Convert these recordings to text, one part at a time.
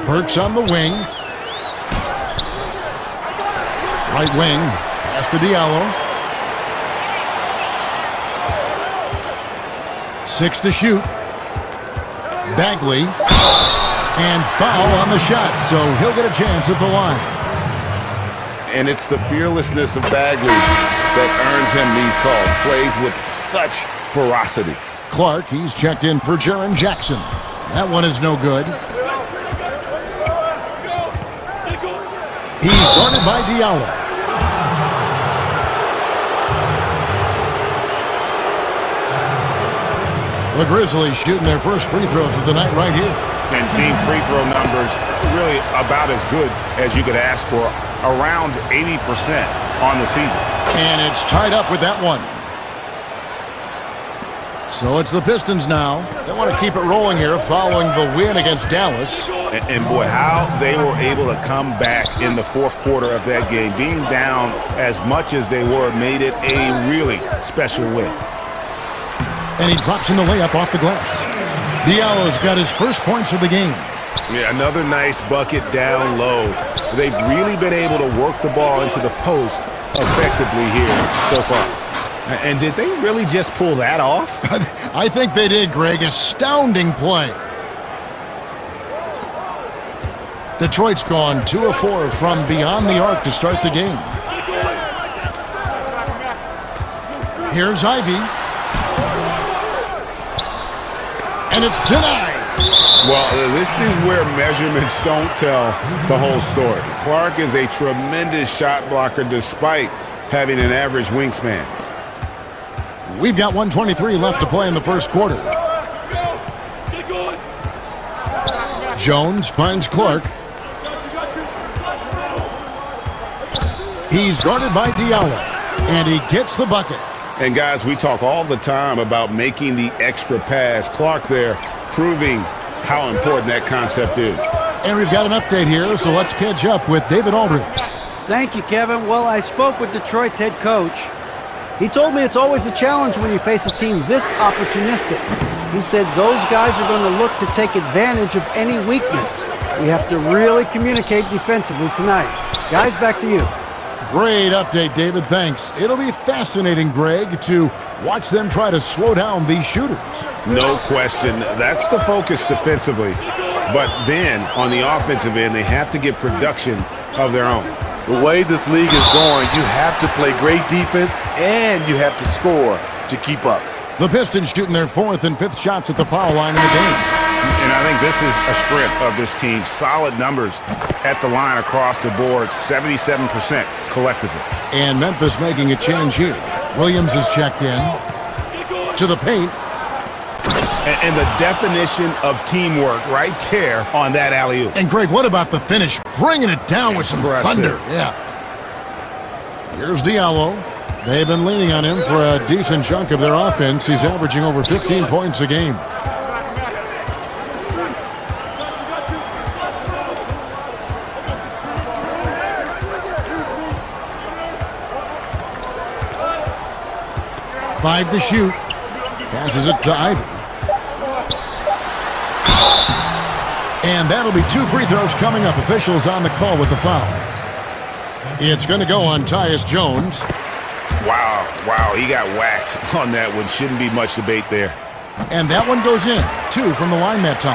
Burks on the wing. Right wing. Pass to Diallo. 6 to shoot. Bagley. And foul on the shot, so he'll get a chance at the line. And it's the fearlessness of Bagley that earns him these calls. Plays with such ferocity. Clark, he's checked in for Jaren Jackson. That one is no good. He's guarded by Diallo. The Grizzlies shooting their first free throws of the night right here. And team free throw numbers really about as good as you could ask for. Around 80% on the season. And it's tied up with that one. So it's the Pistons now. They want to keep it rolling here following the win against Dallas. And boy, how they were able to come back in the fourth quarter of that game. Being down as much as they were made it a really special win. And he drops in the layup off the glass. Diallo's got his first points of the game. Yeah, another nice bucket down low. They've really been able to work the ball into the post effectively here so far. And did they really just pull that off? I think they did, Greg. Astounding play. Detroit's gone 2 of 4 from beyond the arc to start the game. Here's Ivy. And it's denied. Well, this is where measurements don't tell the whole story. Clark is a tremendous shot blocker despite having an average wingspan. We've got 1:23 left to play in the first quarter. Jones finds Clark. He's guarded by Diallo, and he gets the bucket. And guys, we talk all the time about making the extra pass. Clark there proving how important that concept is. And we've got an update here, so let's catch up with David Aldridge. Thank you, Kevin. Well, I spoke with Detroit's head coach. He told me it's always a challenge when you face a team this opportunistic. He said those guys are going to look to take advantage of any weakness. We have to really communicate defensively tonight. Guys, back to you. Great update, David. Thanks. It'll be fascinating, Greg, to watch them try to slow down these shooters. No question. That's the focus defensively. But then, on the offensive end, they have to get production of their own. The way this league is going, you have to play great defense and you have to score to keep up. The Pistons shooting their 4th and 5th shots at the foul line in the game. And I think this is a strength of this team. Solid numbers at the line across the board, 77% collectively. And Memphis making a change here. Williams is checked in to the paint. And the definition of teamwork right there on that alley-oop. And Greg, what about the finish? Bringing it down with some thunder. Yeah. Here's Diallo. They've been leaning on him for a decent chunk of their offense. He's averaging over 15 points a game. Five to shoot. Passes it to Ivy. And that'll be 2 free throws coming up. Officials on the call with the foul. It's going to go on Tyus Jones. Wow, he got whacked on that one. Shouldn't be much debate there. And that one goes in. 2 from the line that time.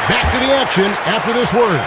Back to the action after this word.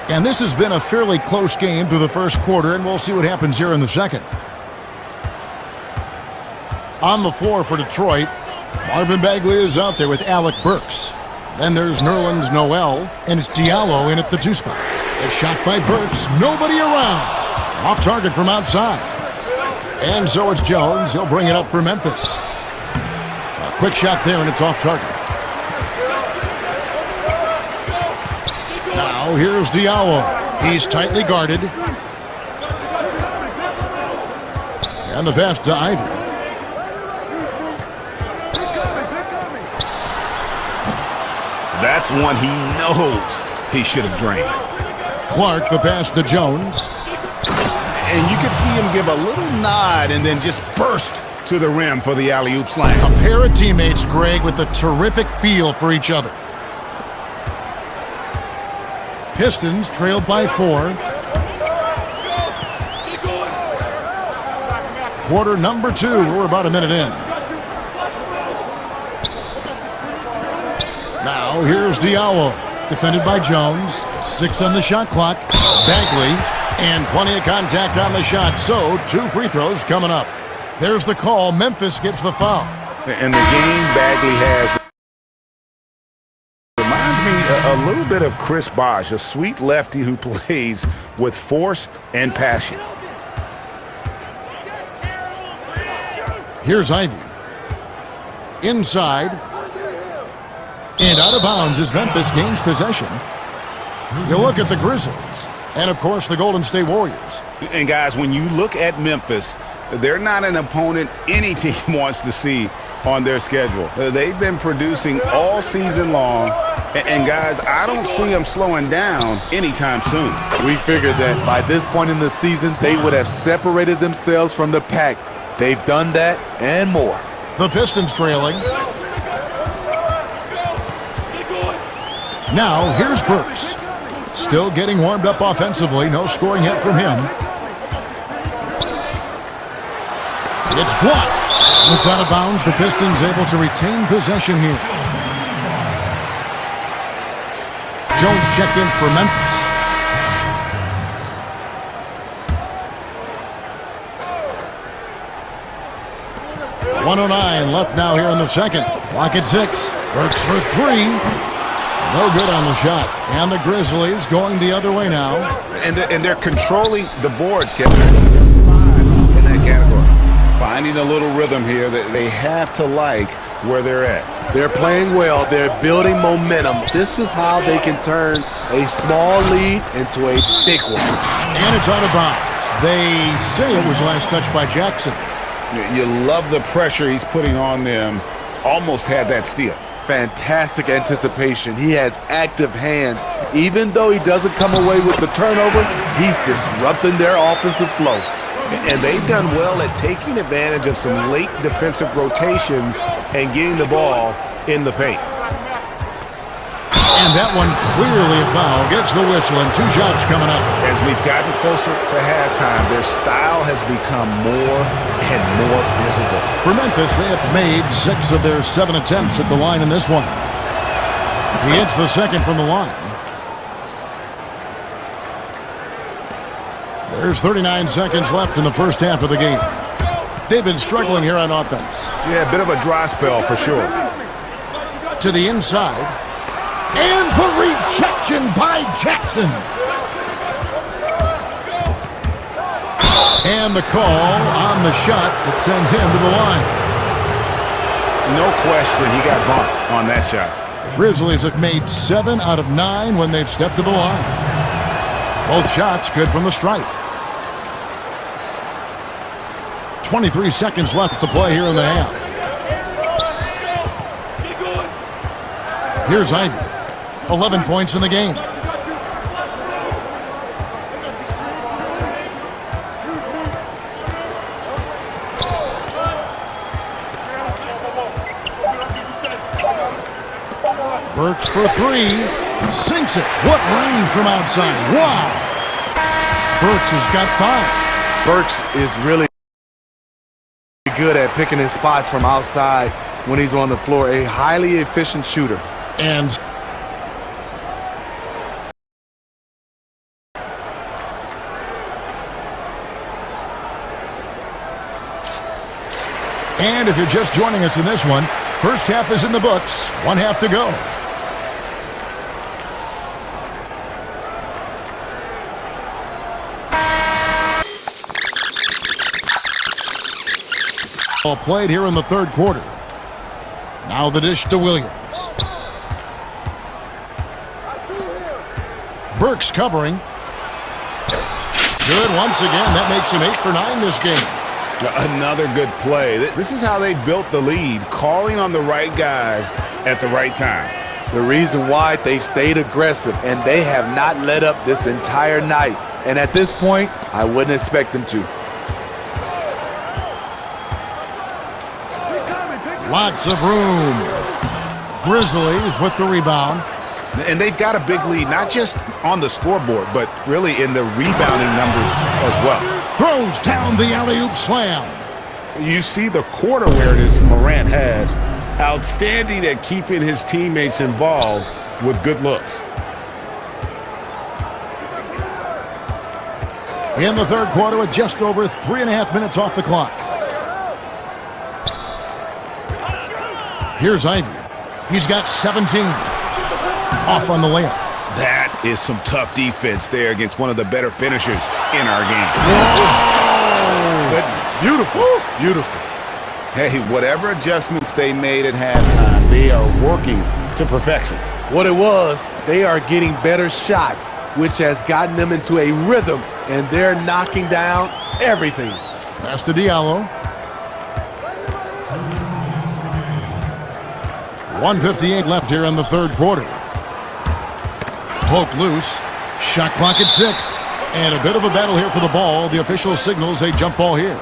And this has been a fairly close game through the first quarter, and we'll see what happens here in the second. On the floor for Detroit, Marvin Bagley is out there with Alec Burks. Then there's Nerlens Noel, and it's Diallo in at the 2 spot. A shot by Burks, nobody around. Off target from outside. And so it's Jones. He'll bring it up for Memphis. A quick shot there, and it's off target. Now here's Diallo. He's tightly guarded. And the pass to Ivy. That's one he knows he should have drained. Clark, the pass to Jones. And you could see him give a little nod and then just burst to the rim for the alley-oop slam. A pair of teammates, Greg, with a terrific feel for each other. Pistons trailed by 4. Quarter number 2. We're about a minute in. Now here's Diallo, defended by Jones. 6 on the shot clock. Bagley, and plenty of contact on the shot. So 2 free throws coming up. There's the call. Memphis gets the foul. And the game Bagley has reminds me a little bit of Chris Bosh, a sweet lefty who plays with force and passion. Here's Ivy. Inside. And out of bounds as Memphis gains possession. You look at the Grizzlies. And, of course, the Golden State Warriors. And, guys, when you look at Memphis, they're not an opponent any team wants to see on their schedule. They've been producing all season long. And, guys, I don't see them slowing down anytime soon. We figured that by this point in the season, they would have separated themselves from the pack. They've done that and more. The Pistons trailing. Now, here's Burks. Still getting warmed up offensively. No scoring yet from him. It's blocked. It's out of bounds. The Pistons able to retain possession here. Jones checked in for Memphis. .109 left now here in the second. Clock at 6. Burks for 3. No good on the shot. And the Grizzlies going the other way now. And they're controlling the boards, Kevin. Just 5 in that category. Finding a little rhythm here that they have to like where they're at. They're playing well. They're building momentum. This is how they can turn a small lead into a big one. And it's out of bounds. They say it was last touched by Jackson. You love the pressure he's putting on them. Almost had that steal. Fantastic anticipation. He has active hands. Even though he doesn't come away with the turnover, he's disrupting their offensive flow. And they've done well at taking advantage of some late defensive rotations and getting the ball in the paint. And that one clearly a foul. Gets the whistle and 2 shots coming up. As we've gotten closer to halftime, their style has become more and more physical. For Memphis, they have made 6 of their 7 attempts at the line in this one. He hits the second from the line. There's 39 seconds left in the first half of the game. They've been struggling here on offense. Yeah, a bit of a dry spell for sure. To the inside. And the rejection by Jackson. And the call on the shot that sends him to the line. No question, he got bumped on that shot. The Grizzlies have made 7 out of 9 when they've stepped to the line. Both shots good from the stripe. 23 seconds left to play here in the half. Here's Ivy. 11 points in the game. Burks for 3. Sinks it. What range from outside. Wow. Burks has got 5. Burks is really good at picking his spots from outside when he's on the floor. A highly efficient shooter. And if you're just joining us in this one, first half is in the books. 1 half to go. All played here in the third quarter. Now the dish to Williams. Burks covering. Good once again. That makes him 8 for 9 this game. Another good play. This is how they built the lead, calling on the right guys at the right time. The reason why they've stayed aggressive and they have not let up this entire night. and at this point, I wouldn't expect them to. Lots of room. Grizzlies with the rebound. And they've got a big lead, not just on the scoreboard, but really in the rebounding numbers as well. Throws down the alley-oop slam. You see the court awareness Morant has. Outstanding at keeping his teammates involved with good looks. In the third quarter with just over 3.5 minutes off the clock. Here's Ivy. He's got 17. Off on the layup. That is some tough defense there against one of the better finishers in our game. Goodness. Beautiful, beautiful. Hey, whatever adjustments they made at halftime, they are working to perfection. What it was, they are getting better shots, which has gotten them into a rhythm, and they're knocking down everything. Pass to Diallo. 1:58 left here in the third quarter. Poked loose. Shot clock at 6. And a bit of a battle here for the ball. The official signals a jump ball here.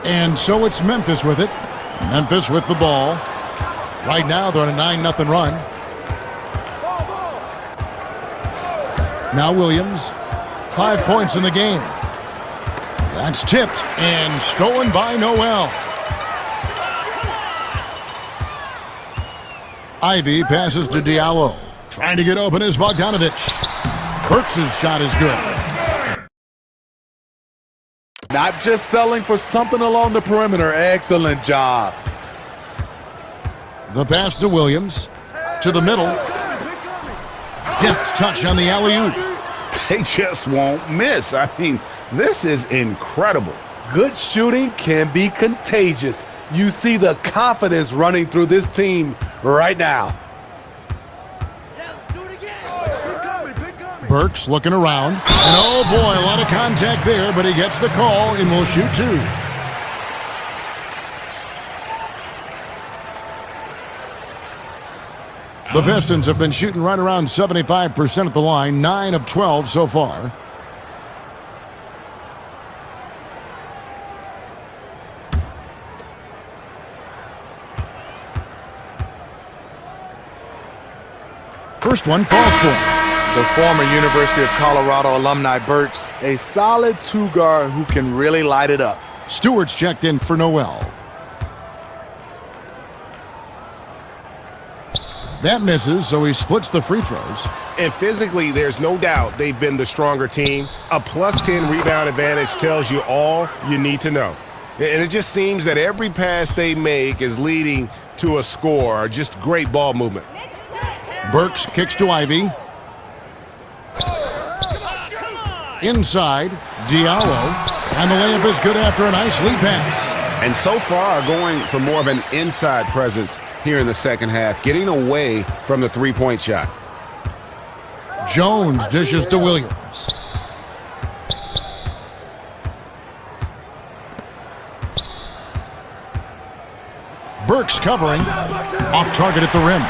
And so it's Memphis with it. Memphis with the ball. Right now they're on a 9-0 run. Now Williams. 5 points in the game. That's tipped and stolen by Noel. Ivy passes to Diallo. Trying to get open is Bogdanovich. Burks' shot is good. Not just selling for something along the perimeter. Excellent job. The pass to Williams. To the middle. Deft touch on the alley-oop. They just won't miss. I mean, this is incredible. Good shooting can be contagious. You see the confidence running through this team right now. Burks looking around. And oh boy, a lot of contact there, but he gets the call and will shoot 2. The Pistons have been shooting right around 75% at the line, 9 of 12 so far. First one falls for him. The former University of Colorado alumni Burks, a solid two-guard who can really light it up. Stewart's checked in for Noel. That misses, so he splits the free throws. And physically, there's no doubt they've been the stronger team. A +10 rebound advantage tells you all you need to know. And it just seems that every pass they make is leading to a score, or just great ball movement. Burks kicks to Ivy. Inside, Diallo. And the layup is good after a nice lead pass. And so far, going for more of an inside presence here in the second half, getting away from the three-point shot. Jones dishes to Williams. Burks covering. Off target at the rim.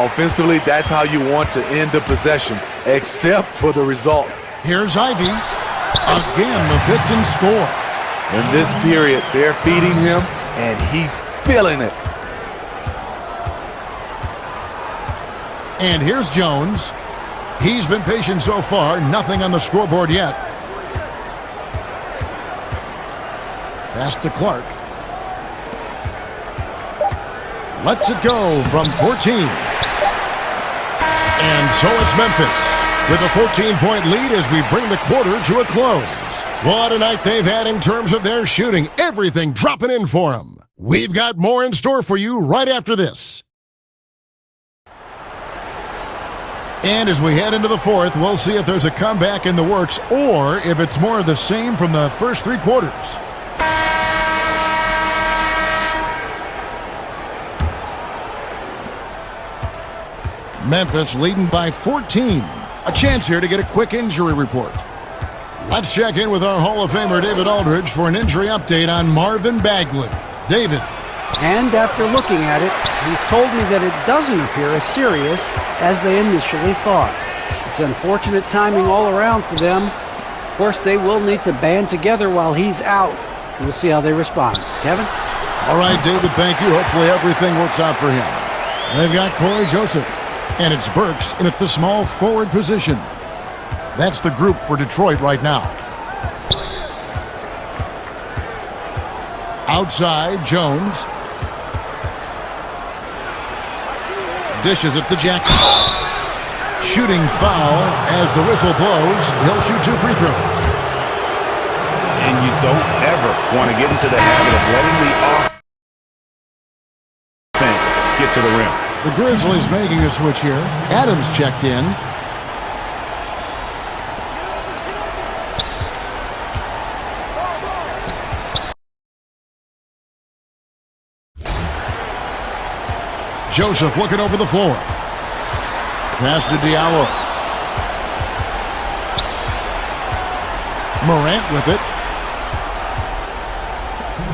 Offensively, that's how you want to end the possession, except for the result. Here's Ivy. Again, the Pistons score. In this period, they're feeding him, and he's feeling it. And here's Jones. He's been patient so far. Nothing on the scoreboard yet. Pass to Clark. Lets it go from 14. And so it's Memphis with a 14-point lead as we bring the quarter to a close. What a night they've had in terms of their shooting. Everything dropping in for them. We've got more in store for you right after this. And as we head into the fourth, we'll see if there's a comeback in the works or if it's more of the same from the first 3 quarters. Memphis leading by 14. A chance here to get a quick injury report. Let's check in with our Hall of Famer David Aldridge for an injury update on Marvin Bagley. David. And after looking at it, he's told me that it doesn't appear as serious as they initially thought. It's unfortunate timing all around for them. Of course, they will need to band together while he's out. We'll see how they respond. Kevin? All right, David, thank you. Hopefully everything works out for him. They've got Corey Joseph, and it's Burks in at the small forward position. That's the group for Detroit right now. Outside, Jones. Dishes it to Jackson. Shooting foul as the whistle blows. He'll shoot 2 free throws. And you don't ever want to get into the habit of letting the offense get to the rim. The Grizzlies making a switch here. Adams checked in. Joseph looking over the floor. Pass to Diallo. Morant with it.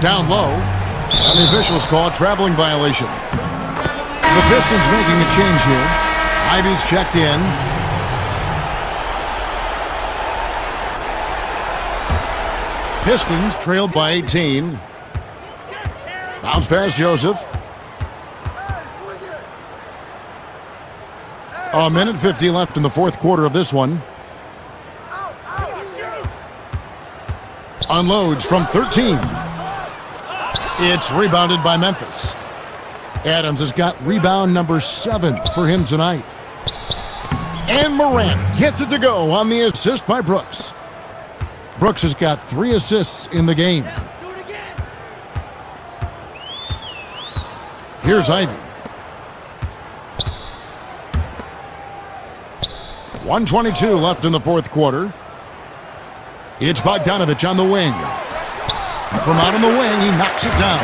Down low. And the officials call a traveling violation. The Pistons making a change here. Ivy's checked in. Pistons trailed by 18. Bounce pass Joseph. A minute 50 left in the fourth quarter of this one. Unloads from 13. It's rebounded by Memphis. Adams has got rebound number 7 for him tonight. And Morant gets it to go on the assist by Brooks. Brooks has got 3 assists in the game. Here's Ivy. 1:22 left in the fourth quarter. It's Bogdanovich on the wing. From out on the wing, he knocks it down.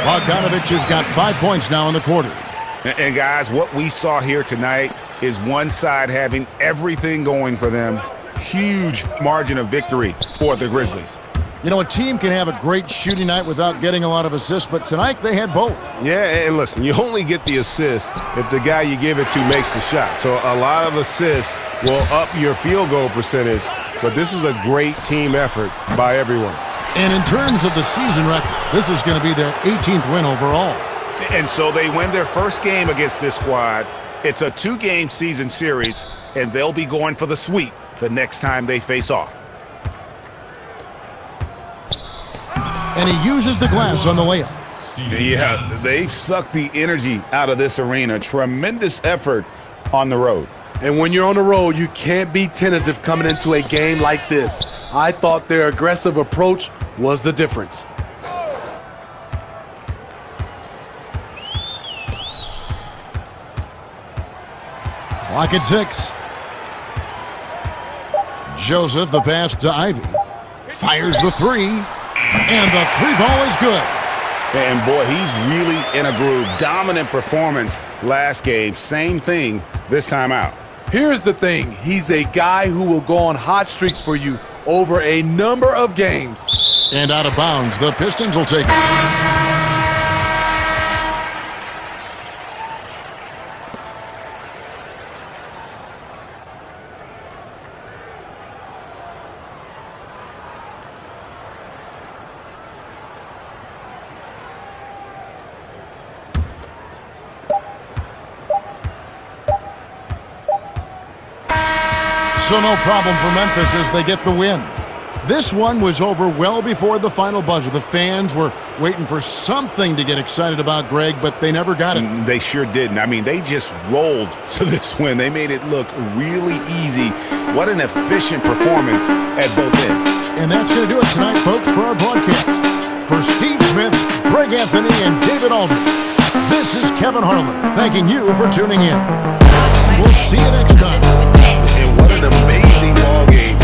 Bogdanovich has got 5 points now in the quarter. And guys, what we saw here tonight is one side having everything going for them. Huge margin of victory for the Grizzlies. You know, a team can have a great shooting night without getting a lot of assists, but tonight they had both. Yeah, and listen, you only get the assist if the guy you give it to makes the shot. So a lot of assists will up your field goal percentage, but this was a great team effort by everyone. And in terms of the season record, this is going to be their 18th win overall. And so they win their first game against this squad. It's a 2-game season series, and they'll be going for the sweep the next time they face off. And he uses the glass on the layup. Yeah, they've sucked the energy out of this arena. Tremendous effort on the road. And when you're on the road, you can't be tentative coming into a game like this. I thought their aggressive approach was the difference. Clock at 6. Joseph, the pass to Ivy. Fires the 3. And the 3 ball is good. And boy, he's really in a groove. Dominant performance last game. Same thing this time out. Here's the thing. He's a guy who will go on hot streaks for you over a number of games. And out of bounds, the Pistons will take it. So no problem for Memphis as they get the win. This one was over well before the final buzzer. The fans were waiting for something to get excited about, Greg, but they never got it. They sure didn't. I mean, they just rolled to this win. They made it look really easy. What an efficient performance at both ends. And that's going to do it tonight, folks, for our broadcast. For Steve Smith, Greg Anthony, and David Aldridge, this is Kevin Harlan thanking you for tuning in. We'll see you next time. And what an amazing ball game